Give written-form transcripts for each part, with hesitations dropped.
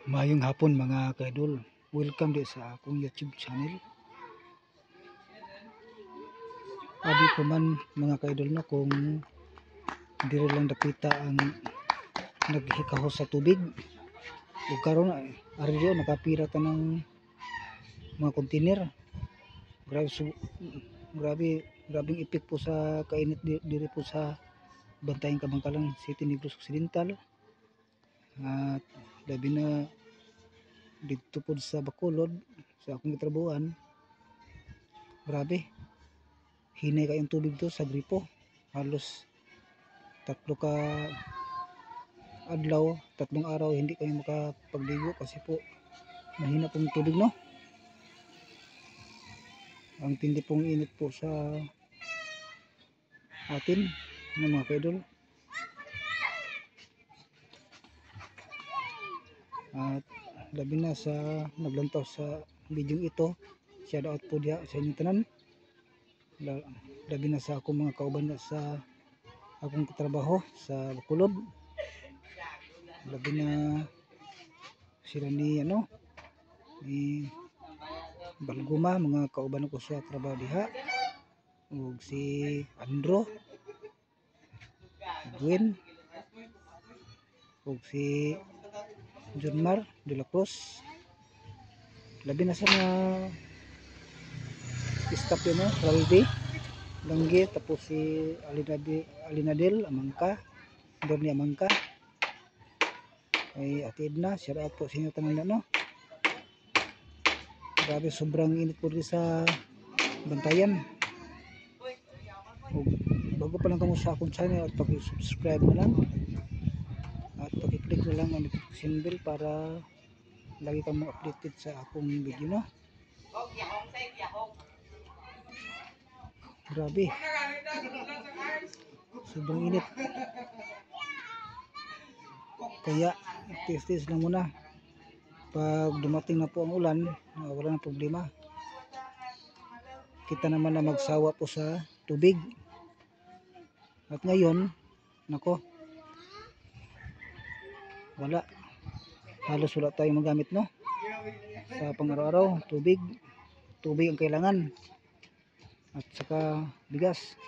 Mayong hapon mga kaidol. Welcome din sa akong YouTube channel. Abi ko man mga kaidol no kung diri lang nakita ang naghikaho sa tubig. Ug karon ari dio nakapira ta ng mga container. Grabing epek po sa kainit diri po sa Bantayan Kabangkalan City, Negros Occidental. At labi na dito po sa Bacolod sa akong gitrabuhan. Grabe, hinay kayong tubig to sa gripo. Halos tatlong araw hindi kayo makapagligo kasi po mahina pong tubig, no? Ang tindi pong init po sa atin ng mga kaidol. At labi na sa naglantaw sa video ito, shout out po diya sa inyong tanan. Labi na sa akong mga kauban sa akong katrabaho sa Bacolod. Labi na sila ni Balguma, mga kauban ko sa trabaho diha, ug si Andro, Gwen, ug si Junmar de la Cruz. Labi na sa mga staff yun, Raldi Langgi, tapos si Alinadel Amangka, Dorni Amangka, ay Ate Edna, shout out po sa inyo tanan, no? Grabe, sobrang init po rin sa Bantayan. Bago pa lang kamo sa akong channel, at pag-subscribe na lang at pag-click na lang ang notification bell para lagi kamo updated sa akong video, no? Grabe, sobrang init, kaya tis-tis lang muna. Pag dumating na po ang ulan, wala nang problema. Kita naman na magsawa po sa tubig. At ngayon, nako, halos wala tayong magamit, no? Sa pang-araw-araw, tubig ang kailangan. At saka bigas.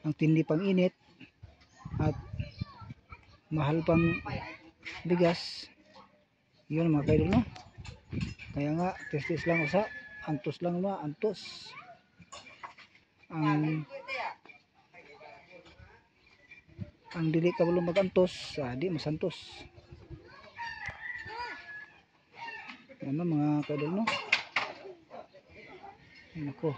Ang tindi pang init at mahal pang bigas. Yun mga kaidol, no? Kaya nga, testis lang usa, antos lang na, antos. Ang dili ka bulong magantos, di masantos. Ano mga kaidol, no? Nako.